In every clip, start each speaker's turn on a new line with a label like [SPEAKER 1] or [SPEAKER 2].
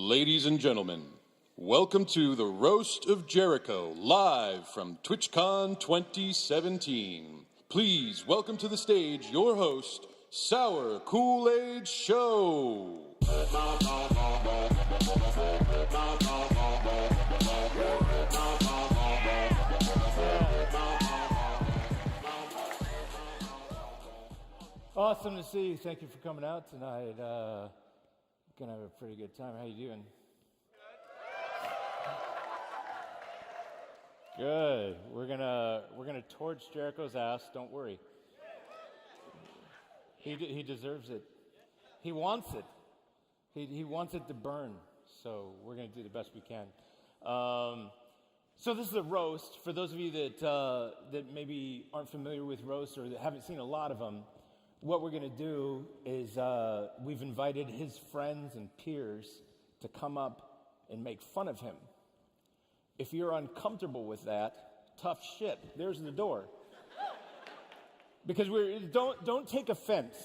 [SPEAKER 1] Ladies and gentlemen, welcome to the Roast of Jericho, live from TwitchCon 2017. Please welcome to the stage your host, SourKoolaidShow.
[SPEAKER 2] Awesome to see you. Thank you for coming out tonight. Gonna have a pretty good time. How you doing? Good. We're gonna torch Jericho's ass. Don't worry. He deserves it. He wants it. He wants it to burn. So we're gonna do the best we can. So this is a roast. For those of you that maybe aren't familiar with roasts or that haven't seen a lot of them, what we're going to do is we've invited his friends and peers to come up and make fun of him. If you're uncomfortable with that, tough shit. There's the door. Because don't take offense.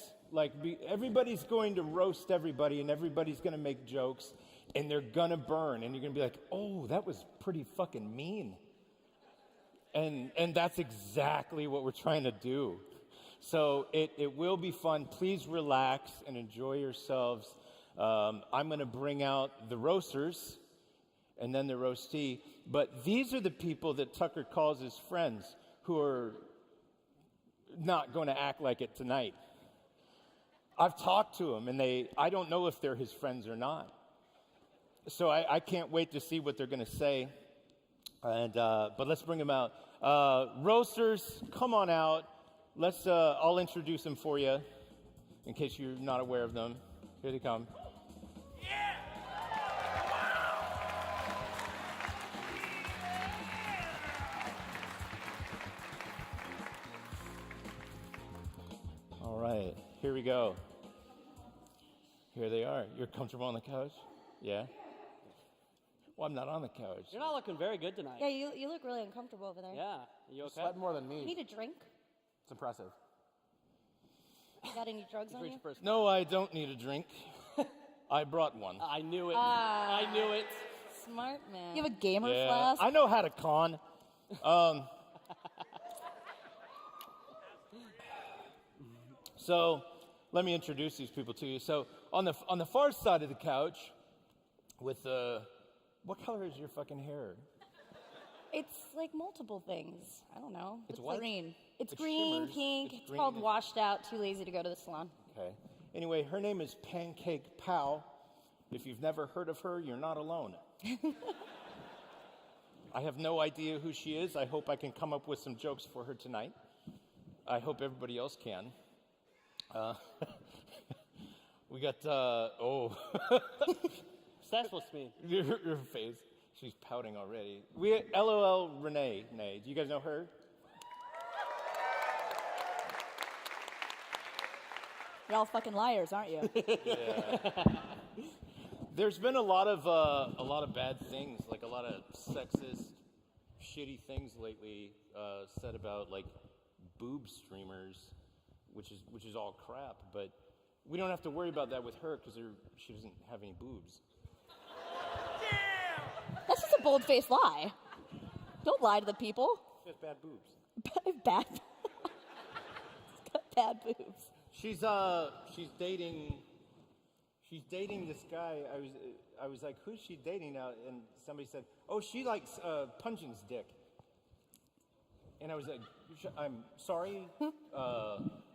[SPEAKER 2] Everybody's going to roast everybody, and everybody's going to make jokes, and they're going to burn, and you're going to be like, oh, that was pretty fucking mean. And that's exactly what we're trying to do. So it will be fun. Please relax and enjoy yourselves. I'm going to bring out the roasters and then the roastee. But these are the people that Tucker calls his friends who are not going to act like it tonight. I've talked to them, and I don't know if they're his friends or not. So I can't wait to see what they're going to say. But let's bring them out. Roasters, come on out. I'll introduce them for you, in case you're not aware of them. Here they come. Yeah! All right, here we go. Here they are. You're comfortable on the couch? Yeah? Well, I'm not on the couch.
[SPEAKER 3] You're not looking very good tonight.
[SPEAKER 4] Yeah, you look really uncomfortable over there.
[SPEAKER 3] Yeah. You okay?
[SPEAKER 5] Sweat more than me.
[SPEAKER 4] You need a drink?
[SPEAKER 5] It's impressive.
[SPEAKER 4] You got any drugs on you?
[SPEAKER 2] No, I don't need a drink. I brought one.
[SPEAKER 3] I knew it. I knew it.
[SPEAKER 4] Smart man.
[SPEAKER 6] You have a gamer
[SPEAKER 2] Yeah,
[SPEAKER 6] flask?
[SPEAKER 2] I know how to con. So let me introduce these people to you. So on the far side of the couch, with what color is your fucking hair?
[SPEAKER 4] It's like multiple things. I don't know.
[SPEAKER 2] It's what?
[SPEAKER 4] Green. It's
[SPEAKER 2] It
[SPEAKER 4] green,
[SPEAKER 2] shimmers.
[SPEAKER 4] pink.
[SPEAKER 2] It's
[SPEAKER 4] It's
[SPEAKER 2] green.
[SPEAKER 4] called washed out, too lazy to go to the salon.
[SPEAKER 2] Okay. Anyway, her name is Pancake Pow. If you've never heard of her, you're not alone. I have no idea who she is. I hope I can come up with some jokes for her tonight. I hope everybody else can. We got,
[SPEAKER 3] That's what's me.
[SPEAKER 2] Your face. She's pouting already. We LOL Renee. Do you guys know her?
[SPEAKER 6] Y'all fucking liars, aren't you?
[SPEAKER 2] Yeah. There's been a lot of bad things, like a lot of sexist, shitty things lately said about like boob streamers, which is all crap. But we don't have to worry about that with her because she doesn't have any boobs.
[SPEAKER 6] That's just a bold-faced lie. Don't lie to the people.
[SPEAKER 2] She has bad boobs.
[SPEAKER 6] Bad. It's got bad boobs.
[SPEAKER 2] She's dating this guy. I was like, who's she dating now? And somebody said, oh, she likes Pungin's dick. And I was like, I'm sorry.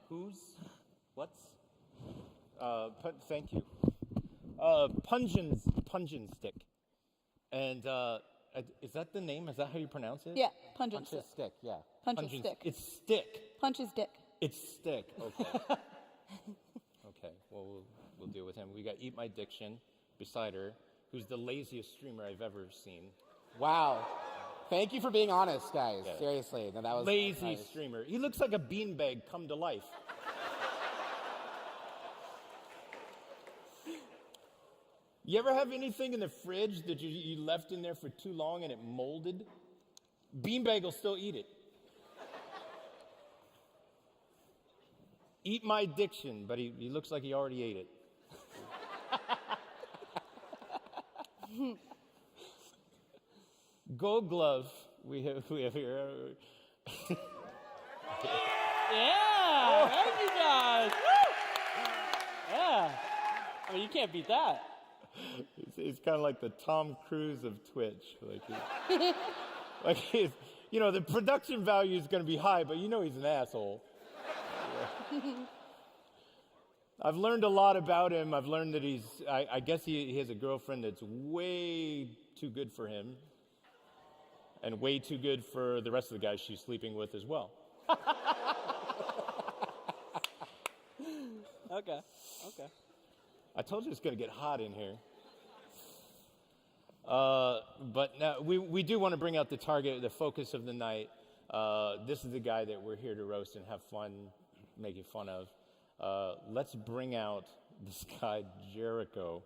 [SPEAKER 2] Whose? What's? Thank you. Pungin's dick. And is that the name? Is that how you pronounce it?
[SPEAKER 6] Yeah, pungent
[SPEAKER 5] Punch his stick, yeah.
[SPEAKER 6] Punch his stick.
[SPEAKER 2] It's stick.
[SPEAKER 6] Punch his dick.
[SPEAKER 2] It's stick. Okay. Okay. Well, we'll deal with him. We got Eat My Diction beside her, who's the laziest streamer I've ever seen.
[SPEAKER 5] Wow. Thank you for being honest, guys.
[SPEAKER 2] Yeah.
[SPEAKER 5] Seriously. No, that was
[SPEAKER 2] Lazy
[SPEAKER 5] nice.
[SPEAKER 2] streamer. He looks like a beanbag come to life. You ever have anything in the fridge that you left in there for too long and it molded? Beanbag will still eat it. Eat My Diction, but he looks like he already ate it. Gold Glove, we have here.
[SPEAKER 3] Yeah, thank you guys. Woo! Yeah, I mean you can't beat that.
[SPEAKER 2] He's kind of like the Tom Cruise of Twitch. The production value is going to be high, but he's an asshole. Yeah. I've learned a lot about him. I've learned that I guess he has a girlfriend that's way too good for him. And way too good for the rest of the guys she's sleeping with as well.
[SPEAKER 3] Okay.
[SPEAKER 2] I told you it's going to get hot in here. But now we do want to bring out the target, the focus of the night. This is the guy that we're here to roast and have fun making fun of. Let's bring out this guy, Jericho.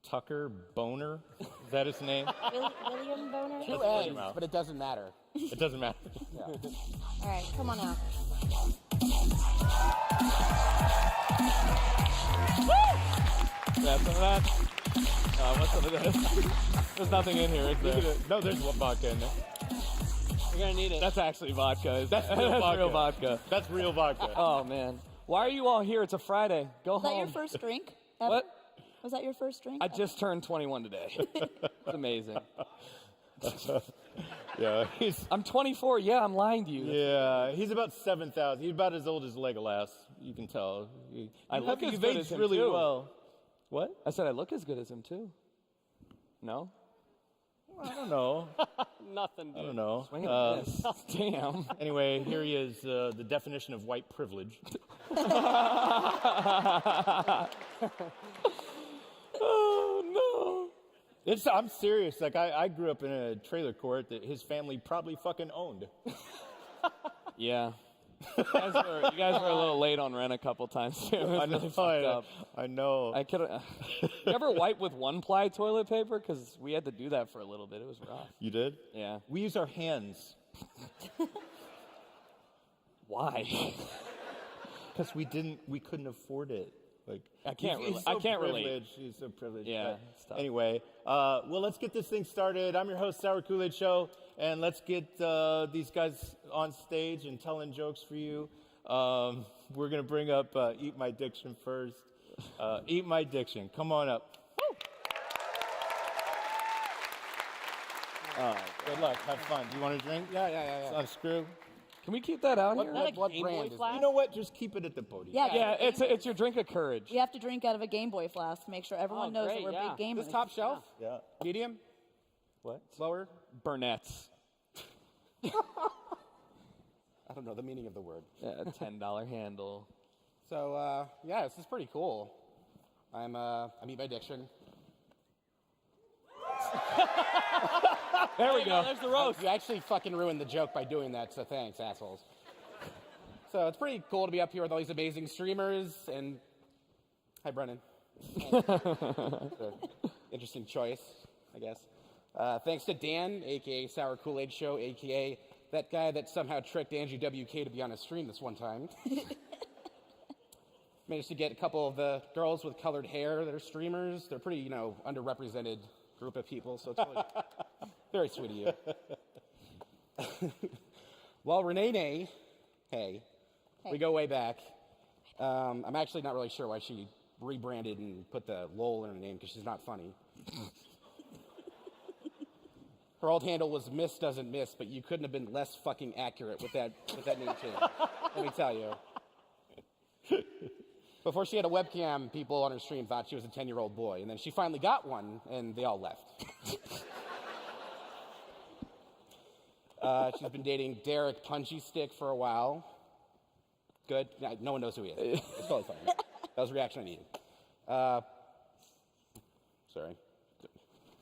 [SPEAKER 2] Tucker Boner? Is that his name?
[SPEAKER 4] William Boner?
[SPEAKER 5] 2 N's, but it doesn't matter.
[SPEAKER 2] It doesn't matter.
[SPEAKER 5] Yeah.
[SPEAKER 4] All right, come on out.
[SPEAKER 7] Yeah, some of that. What's some of this? There's nothing in here, is there?
[SPEAKER 2] No, there's vodka in there.
[SPEAKER 3] You're gonna need it.
[SPEAKER 7] That's actually vodka.
[SPEAKER 2] That's real
[SPEAKER 7] That's
[SPEAKER 2] vodka.
[SPEAKER 7] real vodka.
[SPEAKER 2] That's real vodka.
[SPEAKER 7] Oh, man. Why are you all here? It's a Friday. Go
[SPEAKER 6] Was that
[SPEAKER 7] home.
[SPEAKER 6] your first drink? Ever?
[SPEAKER 7] What?
[SPEAKER 6] Was that your first drink?
[SPEAKER 7] I just turned 21 today. It's amazing.
[SPEAKER 2] Yeah,
[SPEAKER 7] I'm 24. Yeah, I'm lying to you.
[SPEAKER 2] he's about 7,000. He's about as old as Legolas. You can tell.
[SPEAKER 7] I look as
[SPEAKER 2] you've
[SPEAKER 7] good
[SPEAKER 2] aged
[SPEAKER 7] as him,
[SPEAKER 2] really
[SPEAKER 7] too.
[SPEAKER 2] well. What?
[SPEAKER 7] I said I look as good as him, too. No?
[SPEAKER 2] I don't know.
[SPEAKER 3] Nothing, dude.
[SPEAKER 2] I don't know.
[SPEAKER 7] Swing and a miss. Damn.
[SPEAKER 2] Anyway, here he is, the definition of white privilege.
[SPEAKER 7] Oh, no.
[SPEAKER 2] I'm serious. Like, I grew up in a trailer court that his family probably fucking owned.
[SPEAKER 7] Yeah. You guys were a little late on rent a couple times, too. It was really fucked up.
[SPEAKER 2] I know.
[SPEAKER 7] I could. You ever wipe with 1-ply toilet paper? Because we had to do that for a little bit. It was rough.
[SPEAKER 2] You did?
[SPEAKER 7] Yeah.
[SPEAKER 2] We use our hands.
[SPEAKER 7] Why?
[SPEAKER 2] Because we couldn't afford it. Like
[SPEAKER 7] I can't
[SPEAKER 2] he's
[SPEAKER 7] rela-
[SPEAKER 2] so
[SPEAKER 7] I can't relate.
[SPEAKER 2] privileged. He's so privileged.
[SPEAKER 7] Yeah,
[SPEAKER 2] But
[SPEAKER 7] it's tough.
[SPEAKER 2] anyway, well, let's get this thing started. I'm your host, SourKoolaidShow, and let's get these guys on stage and telling jokes for you. We're gonna bring up Eat My Diction first. Eat My Diction. Come on up. Good luck. Have fun. Do you want a drink?
[SPEAKER 5] Yeah.
[SPEAKER 2] Unscrew.
[SPEAKER 7] Can we keep that out here?
[SPEAKER 5] What
[SPEAKER 3] Game
[SPEAKER 5] brand
[SPEAKER 3] Boy
[SPEAKER 5] is
[SPEAKER 3] flask?
[SPEAKER 2] You know what? Just keep it at the podium.
[SPEAKER 6] Yeah,
[SPEAKER 7] Yeah, it's your drink of courage.
[SPEAKER 6] You have to drink out of a Game Boy flask to make sure everyone knows
[SPEAKER 3] great,
[SPEAKER 6] that we're
[SPEAKER 3] yeah.
[SPEAKER 6] big gamers.
[SPEAKER 5] this top shelf?
[SPEAKER 2] Yeah.
[SPEAKER 5] Medium?
[SPEAKER 2] What?
[SPEAKER 5] Lower?
[SPEAKER 7] Burnett's.
[SPEAKER 5] I don't know the meaning of the word.
[SPEAKER 7] Yeah, $10 handle.
[SPEAKER 5] So, yeah, this is pretty cool. I'm Eat My Diction.
[SPEAKER 7] There we go.
[SPEAKER 3] There's the roast.
[SPEAKER 5] You actually fucking ruined the joke by doing that, so thanks, assholes. So it's pretty cool to be up here with all these amazing streamers, and hi, Brennan. Interesting choice, I guess. Thanks to Dan, a.k.a. SourKoolaidShow, a.k.a. that guy that somehow tricked Angie WK to be on a stream this one time. Managed to get a couple of the girls with colored hair that are streamers. They're pretty, underrepresented group of people, so it's really very sweet of you. Well, Renee, hey, we go way back. I'm actually not really sure why she rebranded and put the lol in her name, because she's not funny. Her old handle was Miss Doesn't Miss, but you couldn't have been less fucking accurate with that name change. Let me tell you. Before she had a webcam, people on her stream thought she was a 10-year-old boy, and then she finally got one, and they all left. She's been dating Derek Punchy Stick for a while. Good. No one knows who he is. It's totally fine. That was the reaction I needed. Sorry.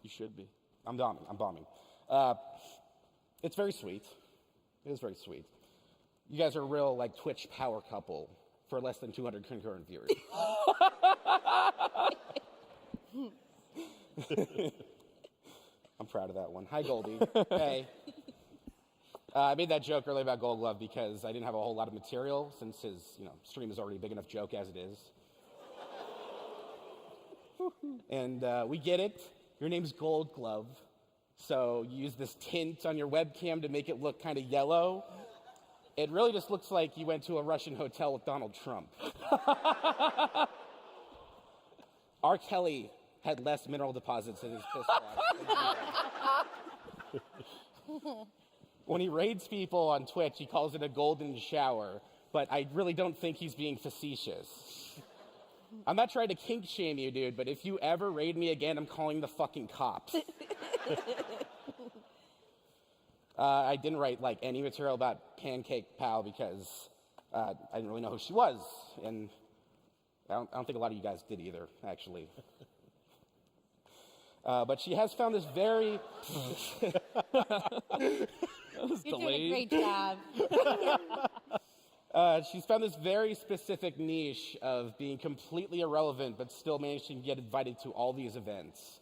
[SPEAKER 7] You should be.
[SPEAKER 5] I'm bombing. It's very sweet. It is very sweet. You guys are a real, Twitch power couple for less than 200 concurrent viewers. I'm proud of that one. Hi, Goldie. Hey. I made that joke earlier about Gold Glove because I didn't have a whole lot of material since his, stream is already a big enough joke as it is. And we get it. Your name's Gold Glove. So you use this tint on your webcam to make it look kind of yellow. It really just looks like you went to a Russian hotel with Donald Trump. R. Kelly had less mineral deposits in his piss water. When he raids people on Twitch, he calls it a golden shower, but I really don't think he's being facetious. I'm not trying to kink shame you, dude, but if you ever raid me again, I'm calling the fucking cops. I didn't write like any material about Pancake Pal because I didn't really know who she was, and I don't think a lot of you guys did either, actually. But she has found this very...
[SPEAKER 6] You're doing a great job.
[SPEAKER 5] She's found this very specific niche of being completely irrelevant, but still managing to get invited to all these events.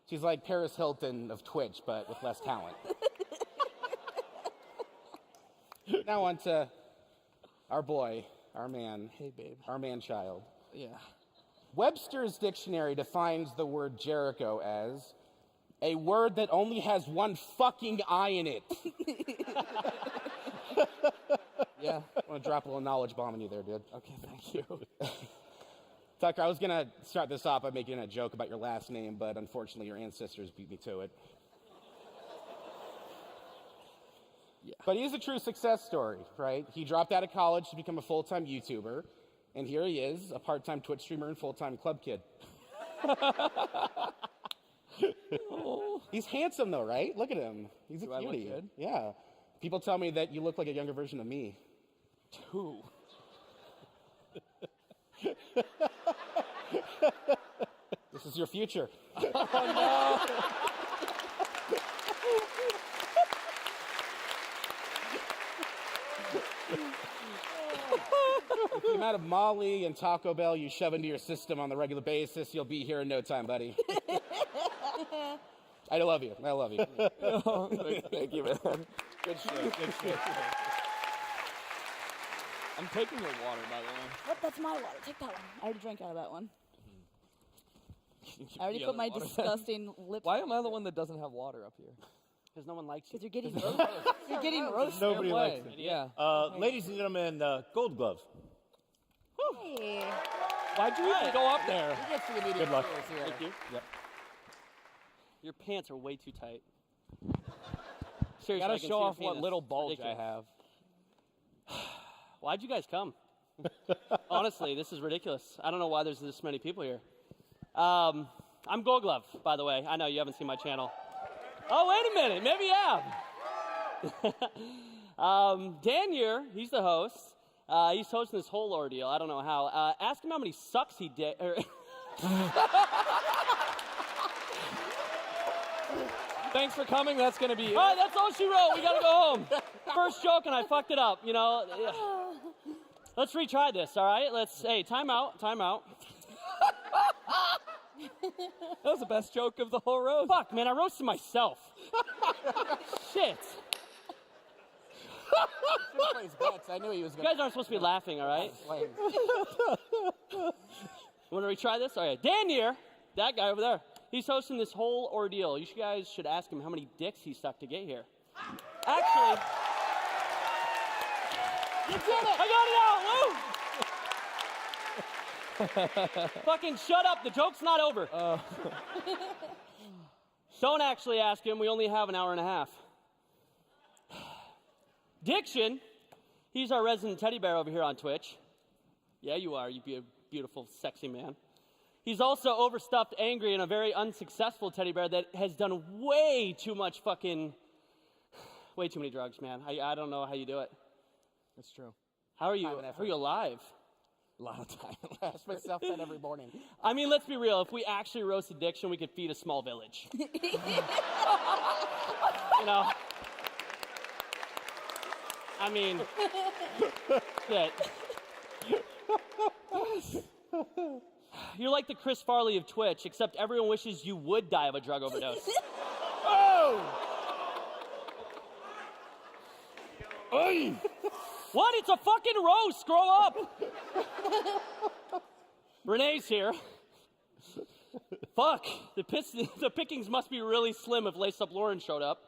[SPEAKER 5] She's like Paris Hilton of Twitch, but with less talent. Now on to our boy, our man.
[SPEAKER 7] Hey, babe.
[SPEAKER 5] Our man-child.
[SPEAKER 7] Yeah.
[SPEAKER 5] Webster's dictionary defines the word Jericho as a word that only has one fucking I in it. Yeah. I want to drop a little knowledge bomb on you there, dude.
[SPEAKER 7] Okay, thank you.
[SPEAKER 5] Tucker, I was going to start this off by making a joke about your last name, but unfortunately your ancestors beat me to it.
[SPEAKER 7] Yeah.
[SPEAKER 5] But he is a true success story, right? He dropped out of college to become a full-time YouTuber, and here he is, a part-time Twitch streamer and full-time club kid. He's handsome, though, right? Look at him. He's a
[SPEAKER 7] Do I look
[SPEAKER 5] cutie.
[SPEAKER 7] good?
[SPEAKER 5] Yeah. People tell me that you look like a younger version of me.
[SPEAKER 7] Who?
[SPEAKER 5] This is your future.
[SPEAKER 7] Oh, no.
[SPEAKER 5] With the amount of Molly and Taco Bell you shove into your system on a regular basis, you'll be here in no time, buddy. I love you. I love you.
[SPEAKER 7] Oh, thank you, man.
[SPEAKER 5] Good shit. Good shit.
[SPEAKER 7] I'm taking your water, by the way.
[SPEAKER 6] Nope, that's my water. Take that one. I already drank out of that one. I already
[SPEAKER 7] The
[SPEAKER 6] put
[SPEAKER 7] other
[SPEAKER 6] my
[SPEAKER 7] water.
[SPEAKER 6] disgusting lips.
[SPEAKER 7] Why am I the one that doesn't have water up here?
[SPEAKER 3] Because no one likes you.
[SPEAKER 6] Because you're getting roasted. You're getting roasted.
[SPEAKER 2] Nobody
[SPEAKER 7] No
[SPEAKER 2] likes
[SPEAKER 7] way.
[SPEAKER 2] it.
[SPEAKER 7] Yeah.
[SPEAKER 2] Ladies and gentlemen, Gold Glove.
[SPEAKER 6] Hey.
[SPEAKER 7] Why'd you even go up there?
[SPEAKER 5] He gets the immediate
[SPEAKER 2] Good luck.
[SPEAKER 5] cheers here.
[SPEAKER 3] Thank you.
[SPEAKER 2] Yep.
[SPEAKER 3] Your pants are way too tight.
[SPEAKER 7] Gotta
[SPEAKER 3] Seriously, I can
[SPEAKER 7] show
[SPEAKER 3] see your
[SPEAKER 7] off what
[SPEAKER 3] penis.
[SPEAKER 7] little
[SPEAKER 3] It's
[SPEAKER 7] bulge
[SPEAKER 3] ridiculous.
[SPEAKER 7] I have.
[SPEAKER 3] Why'd you guys come? Honestly, this is ridiculous. I don't know why there's this many people here. I'm Gold Glove, by the way. I know you haven't seen my channel. Oh, wait a minute. Maybe you have. Dan here, he's the host. He's hosting this whole ordeal. I don't know how. Ask him how many sucks he did.
[SPEAKER 7] Thanks for coming. That's gonna be it.
[SPEAKER 3] All right, that's all she wrote. We gotta go home. First joke, and I fucked it up. You know. Let's retry this. All right. Hey, time out. Time out.
[SPEAKER 7] That was the best joke of the whole roast.
[SPEAKER 3] Fuck, man, I roasted myself. Shit.
[SPEAKER 5] Plays bets. I knew he was
[SPEAKER 3] You
[SPEAKER 5] going
[SPEAKER 3] guys aren't supposed to be laughing, all right?
[SPEAKER 5] play.
[SPEAKER 3] Want to retry this? All right. Dan here, that guy over there. He's hosting this whole ordeal. You guys should ask him how many dicks he sucked to get here. Actually, you did it! I got it out! Woo! Fucking shut up. The joke's not over. Don't actually ask him. We only have an hour and a half. Diction, he's our resident teddy bear over here on Twitch. Yeah, you are, you beautiful, sexy man. He's also overstuffed, angry, and a very unsuccessful teddy bear that has done way too many drugs, man. I don't know how you do it.
[SPEAKER 7] That's true.
[SPEAKER 3] How are you?
[SPEAKER 5] Time and
[SPEAKER 3] How
[SPEAKER 5] effort.
[SPEAKER 3] are you alive?
[SPEAKER 7] A lot of time.
[SPEAKER 5] I ask myself that every morning.
[SPEAKER 3] I mean, let's be real. If we actually roasted Diction, we could feed a small village. You know? I mean, shit. You're like the Chris Farley of Twitch, except everyone wishes you would die of a drug overdose.
[SPEAKER 2] Oy!
[SPEAKER 3] What? It's a fucking roast. Grow up. Renee's here. Fuck, the pickings must be really slim if Lace Up Lauren showed up.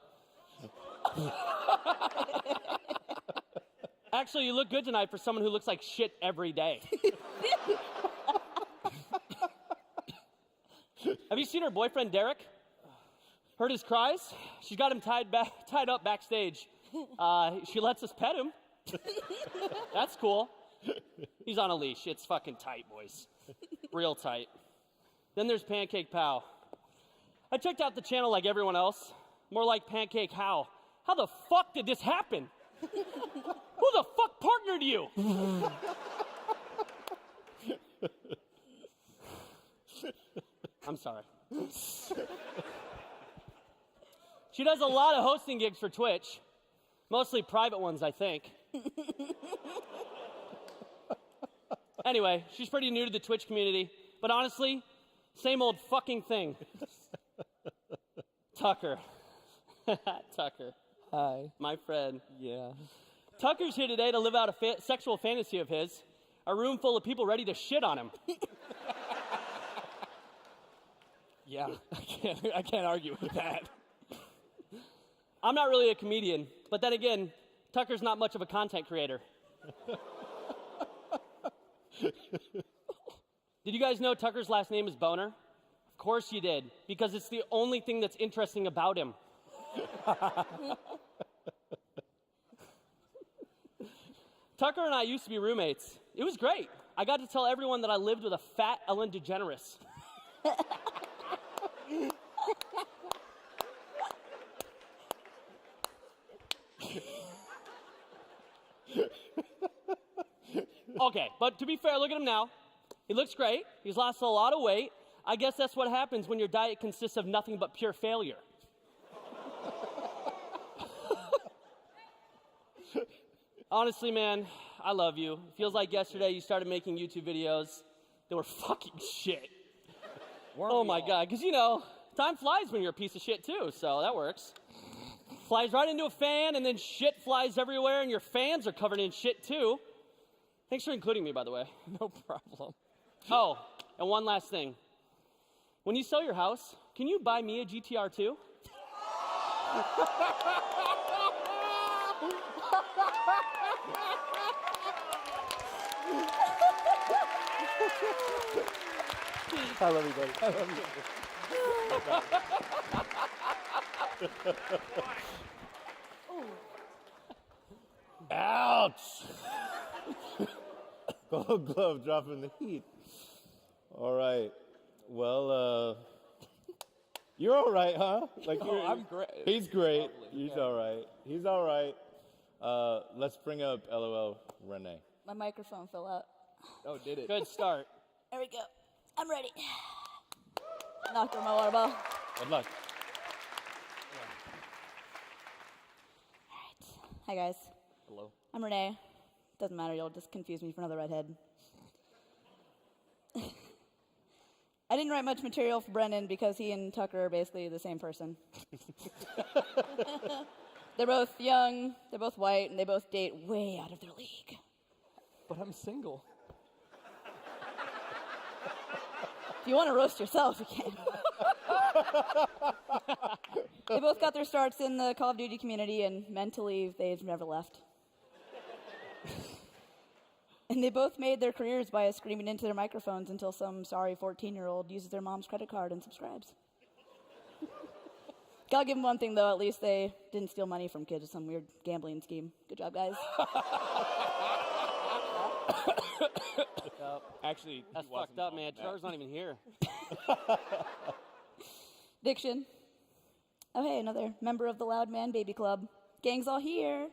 [SPEAKER 3] Actually, you look good tonight for someone who looks like shit every day. Have you seen her boyfriend, Derek? Heard his cries? She's got him tied up backstage. She lets us pet him. That's cool. He's on a leash. It's fucking tight, boys. Real tight. Then there's Pancake Pow. I checked out the channel like everyone else. More like Pancake How. How the fuck did this happen? Who the fuck partnered you? I'm sorry. She does a lot of hosting gigs for Twitch. Mostly private ones, I think. Anyway, she's pretty new to the Twitch community. But honestly, same old fucking thing. Tucker. Tucker.
[SPEAKER 7] Hi.
[SPEAKER 3] My friend.
[SPEAKER 7] Yeah.
[SPEAKER 3] Tucker's here today to live out a sexual fantasy of his. A room full of people ready to shit on him.
[SPEAKER 7] Yeah. I can't argue with that.
[SPEAKER 3] I'm not really a comedian, but then again, Tucker's not much of a content creator. Did you guys know Tucker's last name is Boner? Of course you did, because it's the only thing that's interesting about him. Tucker and I used to be roommates. It was great. I got to tell everyone that I lived with a fat Ellen DeGeneres. Okay, but to be fair, look at him now. He looks great. He's lost a lot of weight. I guess that's what happens when your diet consists of nothing but pure failure. Honestly, man, I love you. It feels like yesterday you started making YouTube videos that were fucking shit. Oh my God, because time flies when you're a piece of shit too, so that works. Flies right into a fan and then shit flies everywhere and your fans are covered in shit too. Thanks for including me, by the way.
[SPEAKER 7] No problem.
[SPEAKER 3] Oh, and one last thing. When you sell your house, can you buy me a GTR too?
[SPEAKER 8] I love you, buddy. I love you. Ouch! Gold Glove dropping the heat. All right. Well, you're all right, huh?
[SPEAKER 7] I'm great.
[SPEAKER 8] He's great.
[SPEAKER 7] Lovely.
[SPEAKER 8] He's all right. He's all right. Let's bring up LOL Renee.
[SPEAKER 6] My microphone fell out.
[SPEAKER 7] Oh, did it?
[SPEAKER 3] Good start.
[SPEAKER 6] There we go. I'm ready. Knocked over my water bottle.
[SPEAKER 8] Good luck.
[SPEAKER 6] All right. Hi, guys.
[SPEAKER 7] Hello.
[SPEAKER 6] I'm Renee. Doesn't matter. You'll just confuse me for another redhead. I didn't write much material for Brendan because he and Tucker are basically the same person. They're both young, they're both white, and they both date way out of their league.
[SPEAKER 7] But I'm single.
[SPEAKER 6] If you want to roast yourself, you can. They both got their starts in the Call of Duty community, and mentally, they've never left. And they both made their careers by screaming into their microphones until some sorry 14-year-old uses their mom's credit card and subscribes. Gotta give them one thing, though. At least they didn't steal money from kids with some weird gambling scheme. Good job, guys.
[SPEAKER 7] Actually,
[SPEAKER 3] That's fucked up, man. Char's not even here.
[SPEAKER 6] Diction. Oh, hey, another member of the Loud Man Baby Club. Gang's all here.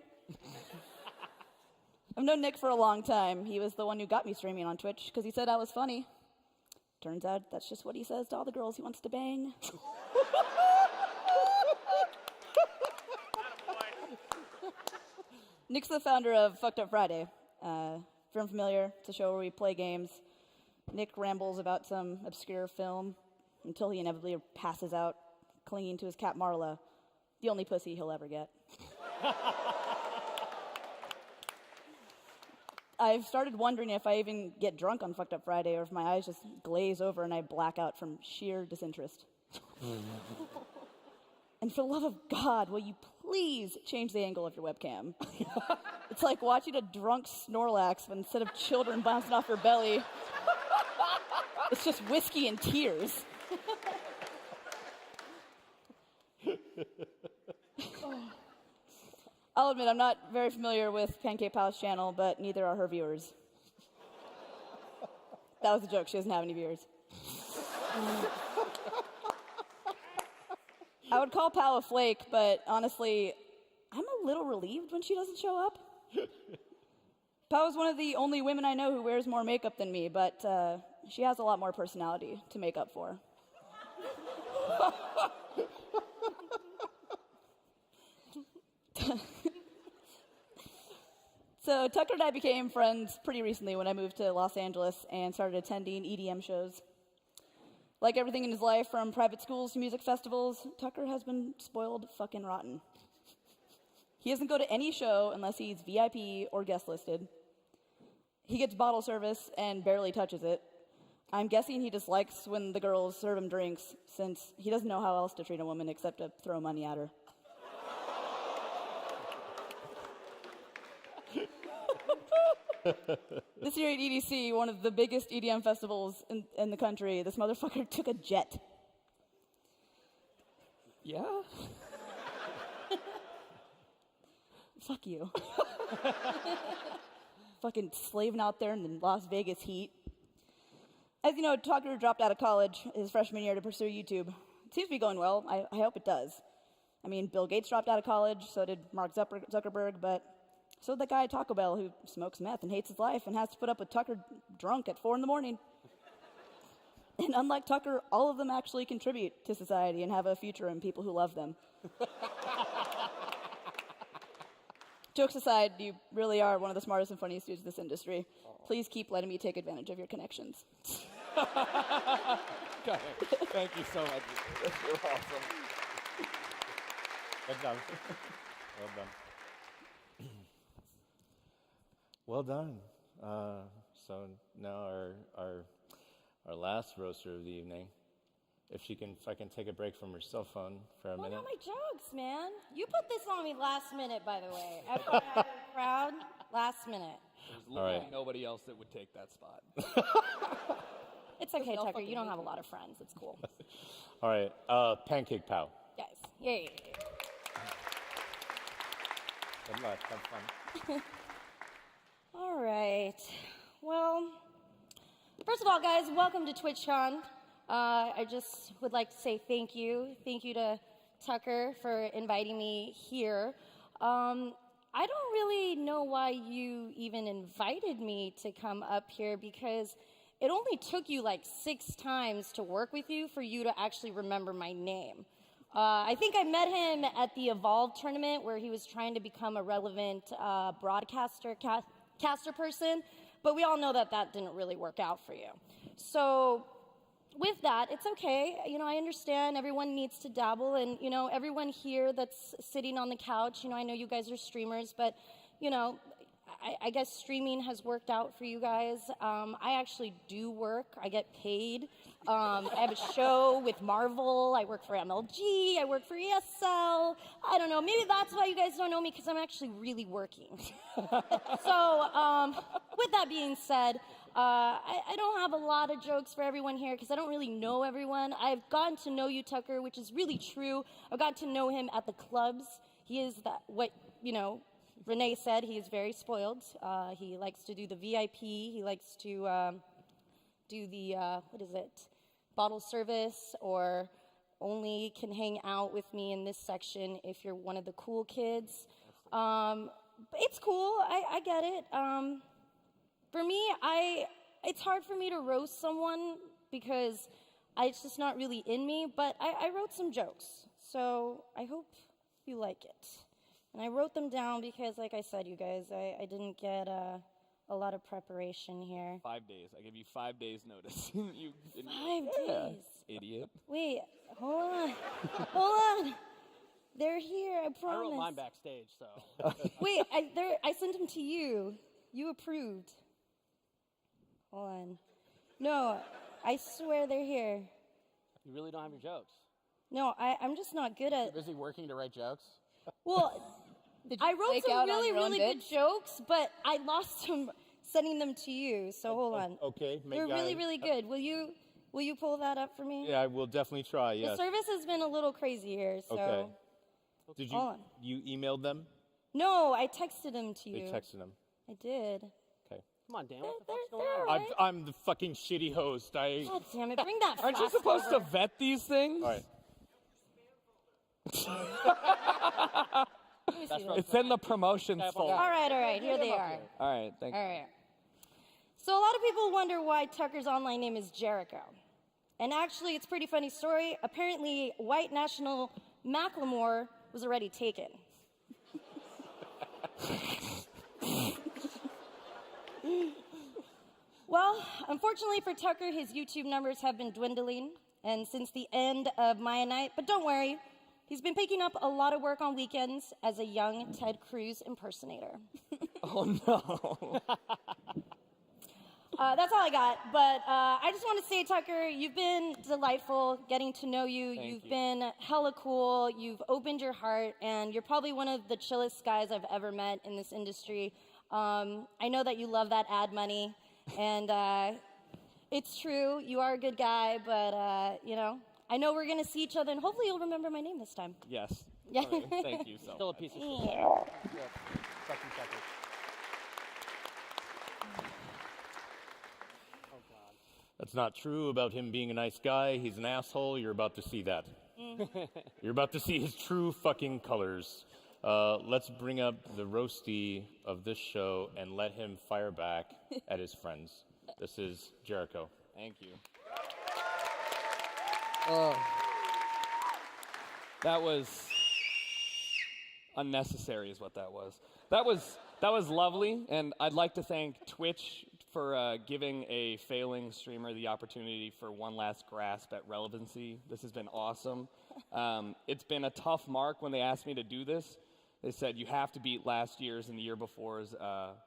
[SPEAKER 6] I've known Nick for a long time. He was the one who got me streaming on Twitch because he said I was funny. Turns out that's just what he says to all the girls he wants to bang. Nick's the founder of Fucked Up Friday. If you're unfamiliar, it's a show where we play games. Nick rambles about some obscure film until he inevitably passes out, clinging to his cat Marla, the only pussy he'll ever get. I've started wondering if I even get drunk on Fucked Up Friday or if my eyes just glaze over and I black out from sheer disinterest. And for the love of God, will you please change the angle of your webcam? It's like watching a drunk Snorlax, but instead of children bouncing off her belly, it's just whiskey and tears. I'll admit, I'm not very familiar with Pancake Pal's channel, but neither are her viewers. That was a joke. She doesn't have any viewers. I would call Pal a flake, but honestly, I'm a little relieved when she doesn't show up. Pal is one of the only women I know who wears more makeup than me, but she has a lot more personality to make up for. So Tucker and I became friends pretty recently when I moved to Los Angeles and started attending EDM shows. Like everything in his life, from private schools to music festivals, Tucker has been spoiled fucking rotten. He doesn't go to any show unless he's VIP or guest listed. He gets bottle service and barely touches it. I'm guessing he dislikes when the girls serve him drinks, since he doesn't know how else to treat a woman except to throw money at her. This year at EDC, one of the biggest EDM festivals in the country, this motherfucker took a jet.
[SPEAKER 7] Yeah?
[SPEAKER 6] Fuck you. Fucking slaving out there in the Las Vegas heat. As you know, Tucker dropped out of college his freshman year to pursue YouTube. It seems to be going well. I hope it does. I mean, Bill Gates dropped out of college, so did Mark Zuckerberg, but so did that guy at Taco Bell who smokes meth and hates his life and has to put up with Tucker drunk at 4 a.m. And unlike Tucker, all of them actually contribute to society and have a future in people who love them. Jokes aside, you really are one of the smartest and funniest dudes in this industry. Please keep letting me take advantage of your connections.
[SPEAKER 7] Thank you so much. You're awesome.
[SPEAKER 8] Good job. Well done.
[SPEAKER 9] Well done. So now our last roaster of the evening, if I can take a break from her cell phone for a minute.
[SPEAKER 4] Not my jokes, man. You put this on me last minute, by the way. FYI, crowd, last minute.
[SPEAKER 7] There's literally nobody else that would take that spot.
[SPEAKER 4] It's okay, Tucker. You don't have a lot of friends. It's cool.
[SPEAKER 9] All right, Pancake Pow.
[SPEAKER 4] Guys, yay.
[SPEAKER 9] Good luck. Have fun.
[SPEAKER 4] All right. Well, first of all, guys, welcome to TwitchCon. I just would like to say thank you. Thank you to Tucker for inviting me here. I don't really know why you even invited me to come up here, because it only took you like 6 times to work with you for you to actually remember my name. I think I met him at the Evolve tournament where he was trying to become a relevant caster person, but we all know that that didn't really work out for you. So with that, it's okay. You know, I understand everyone needs to dabble, and, you know, everyone here that's sitting on the couch, you know, I know you guys are streamers, but, you know, I guess streaming has worked out for you guys. I actually do work. I get paid. I have a show with Marvel. I work for MLG. I work for ESL. I don't know. Maybe that's why you guys don't know me, because I'm actually really working. So with that being said, I don't have a lot of jokes for everyone here because I don't really know everyone. I've gotten to know you, Tucker, which is really true. I've gotten to know him at the clubs. He is what, you know, Renee said. He is very spoiled. He likes to do the VIP. He likes to do the, bottle service, or only can hang out with me in this section if you're one of the cool kids. It's cool. I get it. For me, it's hard for me to roast someone because it's just not really in me, but I wrote some jokes, so I hope you like it. And I wrote them down because, like I said, you guys, I didn't get a lot of preparation here.
[SPEAKER 7] 5 days. I give you 5 days notice.
[SPEAKER 4] 5 days?
[SPEAKER 7] Idiot.
[SPEAKER 4] Wait, hold on. Hold on. They're here, I promise.
[SPEAKER 3] I wrote mine backstage, so.
[SPEAKER 4] Wait, I sent them to you. You approved. Hold on. No, I swear they're here.
[SPEAKER 3] You really don't have your jokes.
[SPEAKER 4] No, I'm just not good at.
[SPEAKER 5] Busy working to write jokes.
[SPEAKER 4] Well, I wrote
[SPEAKER 6] flake
[SPEAKER 4] some
[SPEAKER 6] out on
[SPEAKER 4] really,
[SPEAKER 6] your own
[SPEAKER 4] really good
[SPEAKER 6] bits?
[SPEAKER 4] jokes, but I lost them sending them to you. So hold on.
[SPEAKER 8] Okay,
[SPEAKER 4] They're really, really good. Will you pull that up for me?
[SPEAKER 8] Yeah, I will definitely try.
[SPEAKER 4] The
[SPEAKER 8] Yes.
[SPEAKER 4] service has been a little crazy here, so.
[SPEAKER 8] Okay. Did
[SPEAKER 4] Hold on.
[SPEAKER 8] you emailed them?
[SPEAKER 4] No, I texted them to
[SPEAKER 8] They
[SPEAKER 4] you.
[SPEAKER 8] texted them.
[SPEAKER 4] I did.
[SPEAKER 8] Okay.
[SPEAKER 3] Come on, Dan.
[SPEAKER 4] They're,
[SPEAKER 3] What the
[SPEAKER 4] they're,
[SPEAKER 3] fuck's going
[SPEAKER 4] they're
[SPEAKER 3] on?
[SPEAKER 4] all right.
[SPEAKER 8] I'm the fucking shitty host.
[SPEAKER 4] God damn it! Bring that.
[SPEAKER 7] Aren't you
[SPEAKER 4] flask
[SPEAKER 7] supposed to
[SPEAKER 4] over.
[SPEAKER 7] vet these things?
[SPEAKER 8] All right.
[SPEAKER 4] Let me see this.
[SPEAKER 7] It's in the promotions folder.
[SPEAKER 4] All right. Here they are.
[SPEAKER 7] All right, thank you.
[SPEAKER 4] All right. So a lot of people wonder why Tucker's online name is Jericho. And actually, it's a pretty funny story. Apparently, white national Macklemore was already taken. Well, unfortunately for Tucker, his YouTube numbers have been dwindling, and since the end of Maya Night, but don't worry, he's been picking up a lot of work on weekends as a young Ted Cruz impersonator.
[SPEAKER 7] Oh no.
[SPEAKER 4] That's all I got, but I just want to say, Tucker, you've been delightful getting to know you. You've been hella cool. You've opened your heart, and you're probably one of the chillest guys I've ever met in this industry. I know that you love that ad money, and it's true. You are a good guy, but, I know we're going to see each other, and hopefully you'll remember my name this time.
[SPEAKER 7] Yes.
[SPEAKER 4] Yeah.
[SPEAKER 7] All right, thank you so
[SPEAKER 3] Still a
[SPEAKER 7] much.
[SPEAKER 3] piece of shit.
[SPEAKER 5] Fucking Tucker.
[SPEAKER 8] That's not true about him being a nice guy. He's an asshole. You're about to see that. You're about to see his true fucking colors. Let's bring up the roasty of this show and let him fire back at his friends. This is Jericho.
[SPEAKER 7] Thank you. That was unnecessary is what that was. That was lovely, and I'd like to thank Twitch for giving a failing streamer the opportunity for one last grasp at relevancy. This has been awesome. It's been a tough mark when they asked me to do this. They said, you have to beat last year's and the year before's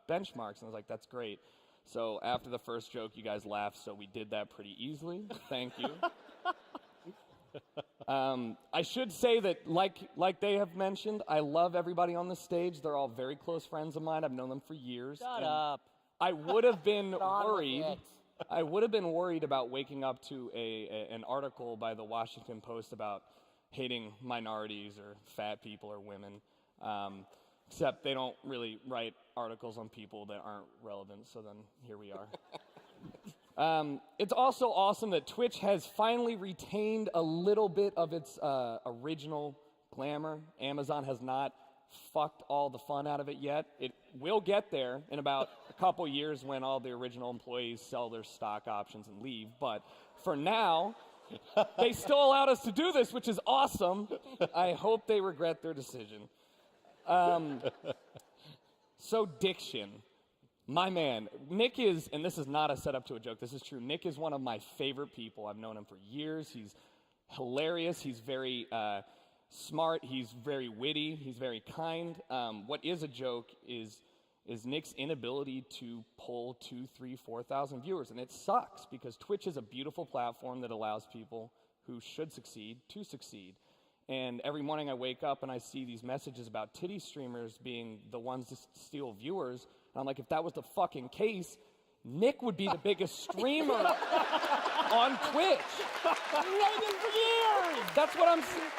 [SPEAKER 7] benchmarks. And I was like, that's great. So after the first joke, you guys laughed, so we did that pretty easily. Thank you. I should say that, like they have mentioned, I love everybody on the stage. They're all very close friends of mine. I've known them for years.
[SPEAKER 3] Shut up.
[SPEAKER 7] I would have been
[SPEAKER 3] on with
[SPEAKER 7] worried.
[SPEAKER 3] it.
[SPEAKER 7] I would have been worried about waking up to an article by the Washington Post about hating minorities or fat people or women. Except they don't really write articles on people that aren't relevant. So then here we are. It's also awesome that Twitch has finally retained a little bit of its original glamour. Amazon has not fucked all the fun out of it yet. It will get there in about a couple years when all the original employees sell their stock options and leave. But for now, they still allowed us to do this, which is awesome. I hope they regret their decision. So Diction. My man, Nick is, and this is not a setup to a joke, this is true. Nick is one of my favorite people. I've known him for years. He's hilarious. He's very smart. He's very witty. He's very kind. What is a joke is Nick's inability to pull 2,000, 3,000, 4,000 viewers. And it sucks because Twitch is a beautiful platform that allows people who should succeed to succeed. And every morning I wake up and I see these messages about titty streamers being the ones to steal viewers. And I'm like, if that was the fucking case, Nick would be the biggest streamer on Twitch.
[SPEAKER 3] Megan for years.
[SPEAKER 7] That's what I'm saying.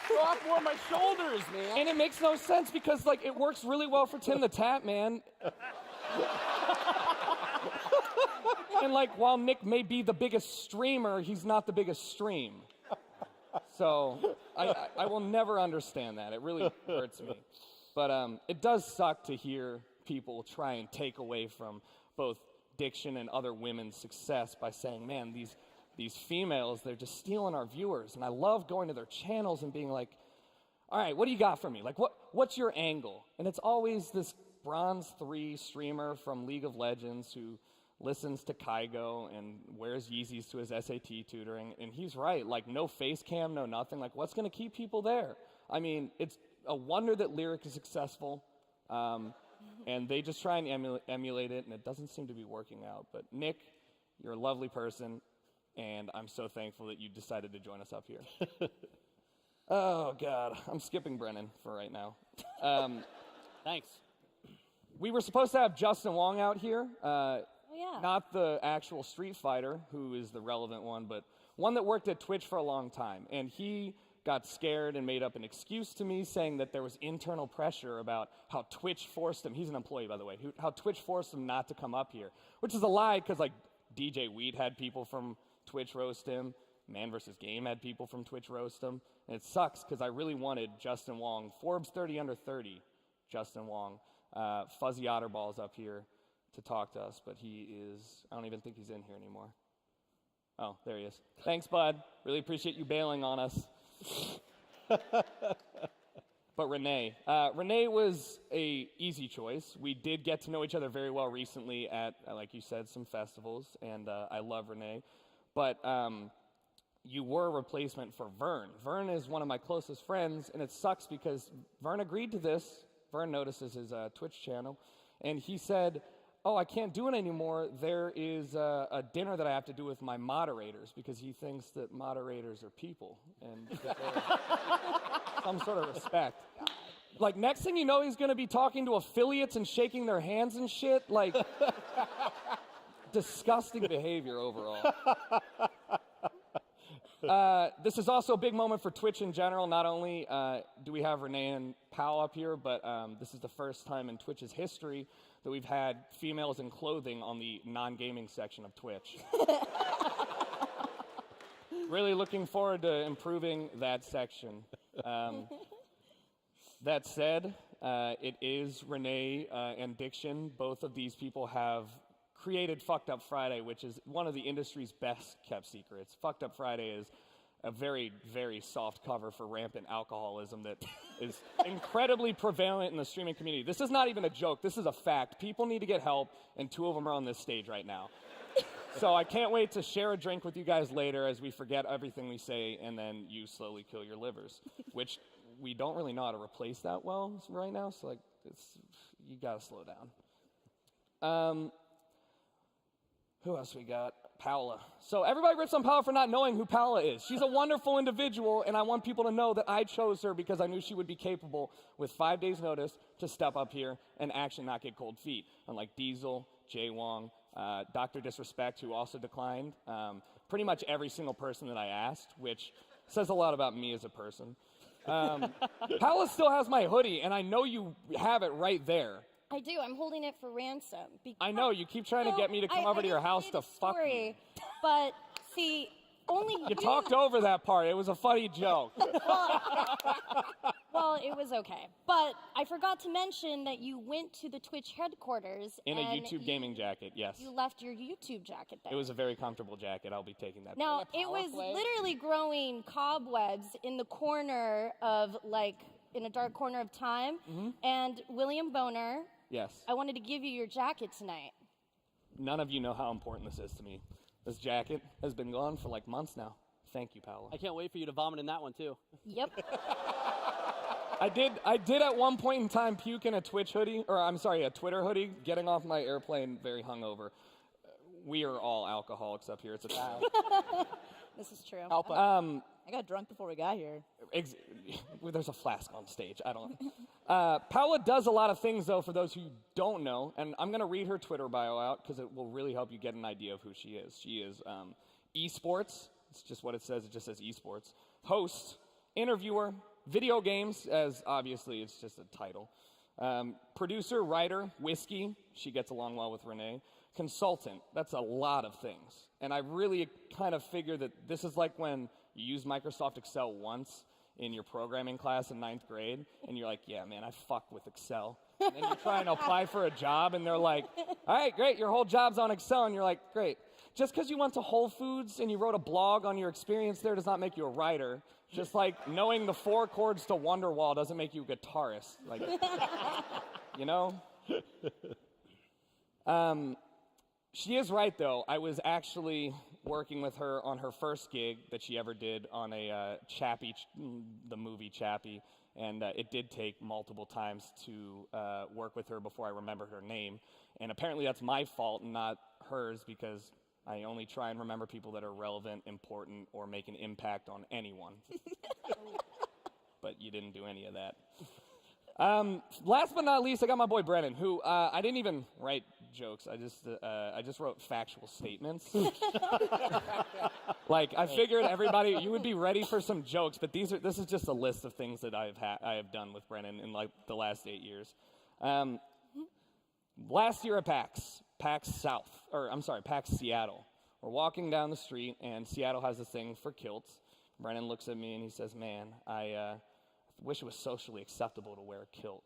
[SPEAKER 3] Drop more my shoulders, man.
[SPEAKER 7] And it makes no sense because, like, it works really well for Tim the Tap Man. And, like, while Nick may be the biggest streamer, he's not the biggest stream. So I will never understand that. It really hurts me. But it does suck to hear people try and take away from both Diction and other women's success by saying, man, these females, they're just stealing our viewers. And I love going to their channels and being like, all right, what do you got for me? Like, what's your angle? And it's always this Bronze 3 streamer from League of Legends who listens to Kygo and wears Yeezys to his SAT tutoring. And he's right, like, no face cam, no nothing. Like, what's going to keep people there? I mean, it's a wonder that Lyric is successful. and they just try and emulate it, and it doesn't seem to be working out. But Nick, you're a lovely person, and I'm so thankful that you decided to join us up here. Oh, God. I'm skipping Brennan for right now.
[SPEAKER 3] Thanks.
[SPEAKER 7] We were supposed to have Justin Wong out here.
[SPEAKER 4] Yeah.
[SPEAKER 7] Not the actual Street Fighter, who is the relevant one, but one that worked at Twitch for a long time. And he got scared and made up an excuse to me, saying that there was internal pressure about how Twitch forced him. He's an employee, by the way. How Twitch forced him not to come up here, which is a lie, because like DJ Wheat had people from Twitch roast him. Man vs. Game had people from Twitch roast him. And it sucks, because I really wanted Justin Wong, Forbes 30 under 30, Justin Wong, Fuzzy Otterball's up here to talk to us, but he is, I don't even think he's in here anymore. Oh, there he is. Thanks, bud. Really appreciate you bailing on us. But Renee was a easy choice. We did get to know each other very well recently at, like you said, some festivals, and I love Renee. But you were a replacement for Vern. Vern is one of my closest friends, and it sucks because Vern agreed to this. Vern notices his Twitch channel, and he said, oh, I can't do it anymore. There is a dinner that I have to do with my moderators, because he thinks that moderators are people and deserve some sort of respect. Like, next thing you know, he's going to be talking to affiliates and shaking their hands and shit. Like, disgusting behavior overall. This is also a big moment for Twitch in general. Not only do we have Renee and Pal up here, but this is the first time in Twitch's history that we've had females in clothing on the non-gaming section of Twitch. Really looking forward to improving that section. That said, it is Renee and Diction. Both of these people have created Fucked Up Friday, which is one of the industry's best kept secrets. Fucked Up Friday is a very, very soft cover for rampant alcoholism that is incredibly prevalent in the streaming community. This is not even a joke. This is a fact. People need to get help, and 2 of them are on this stage right now. So I can't wait to share a drink with you guys later as we forget everything we say, and then you slowly kill your livers, which we don't really know how to replace that well right now, so like, you gotta slow down. Who else we got? Paola. So everybody rips on Paola for not knowing who Paola is. She's a wonderful individual, and I want people to know that I chose her because I knew she would be capable, with 5 days' notice, to step up here and actually not get cold feet. Unlike Diesel, Jay Wong, Dr. Disrespect, who also declined. Pretty much every single person that I asked, which says a lot about me as a person. Paola still has my hoodie, and I know you have it right there.
[SPEAKER 4] I do. I'm holding it for ransom.
[SPEAKER 7] I know. You keep trying to get me to come over to your house to fuck you.
[SPEAKER 4] But, see, only
[SPEAKER 7] you talked over that part. It was a funny joke.
[SPEAKER 4] Well, it was okay. But I forgot to mention that you went to the Twitch headquarters.
[SPEAKER 7] In a YouTube gaming jacket, yes.
[SPEAKER 4] You left your YouTube jacket there.
[SPEAKER 7] It was a very comfortable jacket. I'll be taking that.
[SPEAKER 4] Now, it was literally growing cobwebs in the corner of, like, in a dark corner of time.
[SPEAKER 7] Mm-hmm.
[SPEAKER 4] And William Boner,
[SPEAKER 7] yes,
[SPEAKER 4] I wanted to give you your jacket tonight.
[SPEAKER 7] None of you know how important this is to me. This jacket has been gone for like months now. Thank you, Paola.
[SPEAKER 3] I can't wait for you to vomit in that one, too.
[SPEAKER 4] Yep.
[SPEAKER 7] I did at one point in time puke in a Twitch hoodie, or I'm sorry, a Twitter hoodie, getting off my airplane very hungover. We are all alcoholics up here. It's a fact.
[SPEAKER 6] This is true.
[SPEAKER 7] I
[SPEAKER 6] got drunk before we got here.
[SPEAKER 7] There's a flask on stage. I don't. Paola does a lot of things, though, for those who don't know, and I'm going to read her Twitter bio out because it will really help you get an idea of who she is. She is esports. It's just what it says. It just says esports. Host, interviewer, video games, as obviously it's just a title. Producer, writer, whiskey. She gets along well with Renee. Consultant. That's a lot of things. And I really kind of figure that this is like when you use Microsoft Excel once in your programming class in 9th grade, and you're like, yeah, man, I fuck with Excel. And then you're trying to apply for a job, and they're like, all right, great, your whole job's on Excel. And you're like, great. Just because you went to Whole Foods and you wrote a blog on your experience there does not make you a writer. Just like knowing the 4 chords to Wonderwall doesn't make you a guitarist. Like, you know? She is right, though. I was actually working with her on her first gig that she ever did on a Chappie, the movie Chappie, And it did take multiple times to work with her before I remembered her name. And apparently that's my fault and not hers, because I only try and remember people that are relevant, important, or make an impact on anyone. But you didn't do any of that. Last but not least, I got my boy Brennan, who I didn't even write jokes. I just wrote factual statements. Like, I figured everybody, you would be ready for some jokes, but this is just a list of things that I have done with Brennan in like the last 8 years. Last year at PAX Seattle. We're walking down the street, and Seattle has this thing for kilts. Brennan looks at me and he says, "Man, I wish it was socially acceptable to wear a kilt."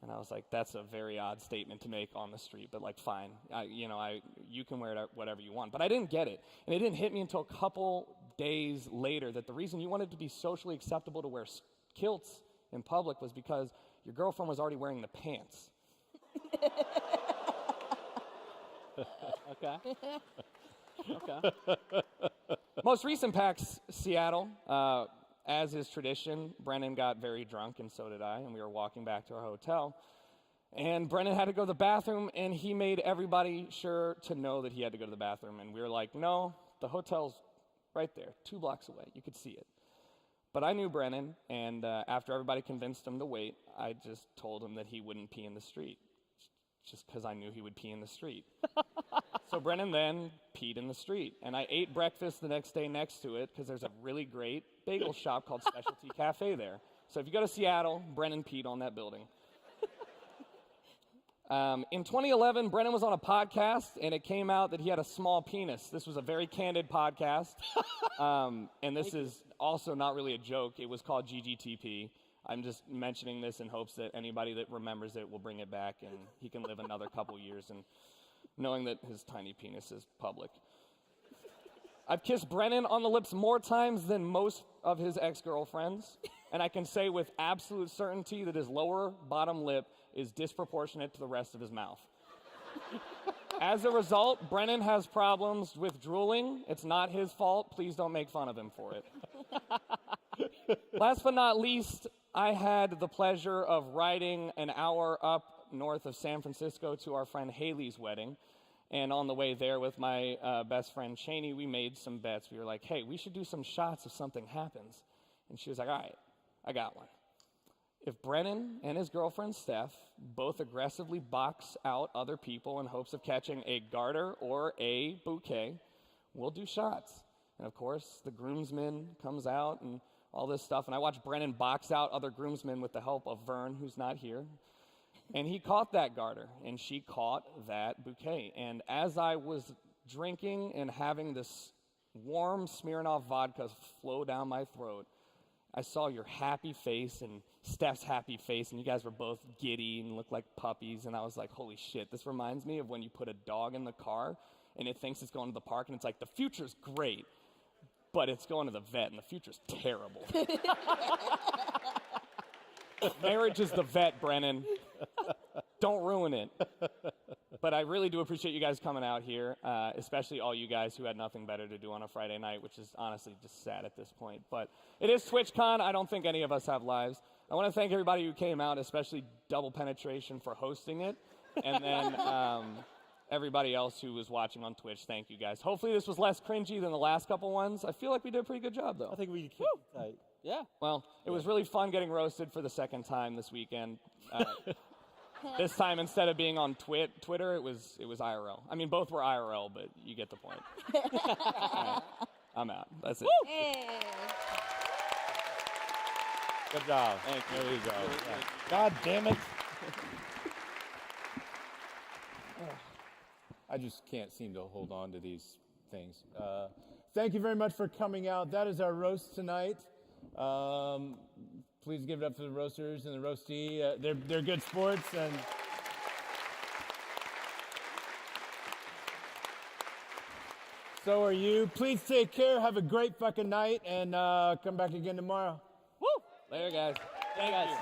[SPEAKER 7] And I was like, that's a very odd statement to make on the street, but like, fine, you can wear it whatever you want. But I didn't get it, and it didn't hit me until a couple days later that the reason you wanted to be socially acceptable to wear kilts in public was because your girlfriend was already wearing the pants.
[SPEAKER 3] Okay. Okay.
[SPEAKER 7] Most recent PAX Seattle, as is tradition, Brennan got very drunk, and so did I, and we were walking back to our hotel. And Brennan had to go to the bathroom, and he made everybody sure to know that he had to go to the bathroom. And we were like, no, the hotel's right there, 2 blocks away. You could see it. But I knew Brennan, and after everybody convinced him to wait, I just told him that he wouldn't pee in the street, just because I knew he would pee in the street. So Brennan then peed in the street, and I ate breakfast the next day next to it, because there's a really great bagel shop called Specialty Cafe there. So if you go to Seattle, Brennan peed on that building. In 2011, Brennan was on a podcast, and it came out that he had a small penis. This was a very candid podcast, and this is also not really a joke. It was called GGTP. I'm just mentioning this in hopes that anybody that remembers it will bring it back, and he can live another couple years and knowing that his tiny penis is public. I've kissed Brennan on the lips more times than most of his ex-girlfriends, and I can say with absolute certainty that his lower bottom lip is disproportionate to the rest of his mouth. As a result, Brennan has problems with drooling. It's not his fault. Please don't make fun of him for it. Last but not least, I had the pleasure of riding an hour up north of San Francisco to our friend Haley's wedding. And on the way there with my best friend Cheney, we made some bets. We were like, hey, we should do some shots if something happens. And she was like, all right, I got one. If Brennan and his girlfriend Steph both aggressively box out other people in hopes of catching a garter or a bouquet, we'll do shots. And of course, the groomsman comes out and all this stuff. And I watched Brennan box out other groomsmen with the help of Vern, who's not here. And he caught that garter, and she caught that bouquet. And as I was drinking and having this warm Smirnoff vodka flow down my throat, I saw your happy face and Steph's happy face, and you guys were both giddy and looked like puppies. And I was like, holy shit, this reminds me of when you put a dog in the car, and it thinks it's going to the park, and it's like, the future's great, but it's going to the vet, and the future's terrible. Marriage is the vet, Brennan. Don't ruin it. But I really do appreciate you guys coming out here, especially all you guys who had nothing better to do on a Friday night, which is honestly just sad at this point. But it is TwitchCon. I don't think any of us have lives. I want to thank everybody who came out, especially Double Penetration for hosting it. And then everybody else who was watching on Twitch, thank you guys. Hopefully this was less cringy than the last couple ones. I feel like we did a pretty good job, though.
[SPEAKER 2] I think we kept it tight.
[SPEAKER 3] Yeah.
[SPEAKER 7] Well, it was really fun getting roasted for the second time this weekend. This time, instead of being on Twitter, it was IRL. I mean, both were IRL, but you get the point. Right. I'm out. That's it.
[SPEAKER 4] Hey.
[SPEAKER 2] Good job.
[SPEAKER 7] Thank you.
[SPEAKER 2] There you go. Yeah. God damn it. I just can't seem to hold on to these things. Thank you very much for coming out. That is our roast tonight. Please give it up for the roasters and the roastee. They're good sports, and so are you. Please take care. Have a great fucking night, and come back again tomorrow.
[SPEAKER 7] Woo! Later, guys.
[SPEAKER 3] Thank you.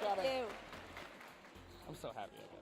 [SPEAKER 4] Thank you.
[SPEAKER 7] I'm so happy I got